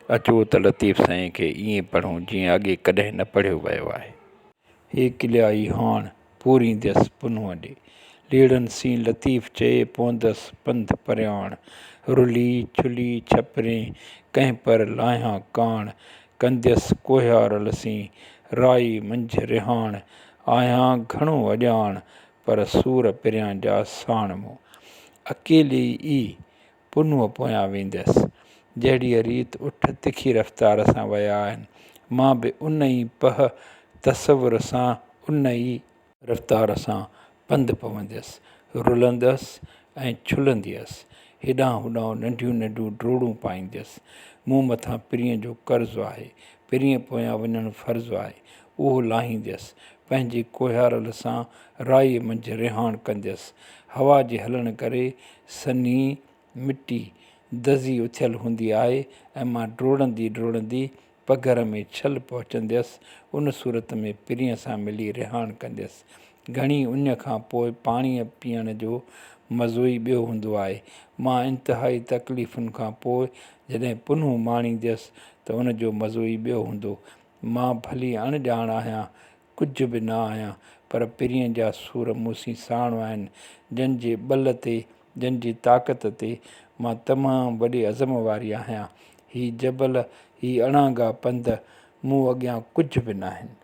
अचो त लतीफ़ साईं खे ईअं पढ़ूं जीअं अॻे कॾहिं न पढ़ियो वियो आहे। हे किलियाई हाण पूरींदसि पुन्नुअ ॾे, लीड़नि सी लतीफ़ चए पवंदसि पंध परियाण, रुली छुली छपरे कंहिं पर लाहियां कान, कंदसि कोहियारल सी राई मंझि रिहाण, आहियां घणो अॼाण पर सूर पिरियां जा साण मूं, अकेली ई पुन्नुअ पोयां वेंदसि, जहिड़ीअ रीत उठ तिखी रफ़्तार सां विया आहिनि, मां बि उन ई पह तसवुर सां उन ई रफ़्तार सां पंधु पवंदसि, रुलंदसि ऐं छुलंदी हुअसि, हेॾां होॾां नंढियूं नंढियूं ड्रोड़ूं पाईंदसि, मूं मथां पिरीअ जो कर्ज़ु आहे, पिरीअ पोयां वञणु फ़र्ज़ु आहे, उहो लाहींदसि, पंहिंजे कोहियारल सां राईअ मंझि रिहाण कंदसि, हवा जे हलण करे सनी मिटी दज़ी उथियल हूंदी आहे ऐं मां ड्रोड़ंदी ड्रोड़ंदी पघर में छल पहुचंदसि, उन सूरत में पिरीअ सां मिली रिहाण कंदसि। घणी उन खां पोइ पाणीअ पीअण जो मज़ो ई ॿियो हूंदो आहे। मां इंतिहाई तकलीफ़ुनि खां पोइ जॾहिं पुन्नु माणींदसि त उन जो मज़ो ई ॿियो हूंदो। मां भली अणॼाण आहियां, कुझु बि न आहियां, पर पिरीअ जा सूर मूंसीं साण आहिनि, जंहिंजे ॿल ते, जंहिंजी ताक़त ते मां तमामु वॾे अज़म वारी आहियां। ही जबल, ही अणांगा पंध मूं अॻियां कुझु बि न आहिनि।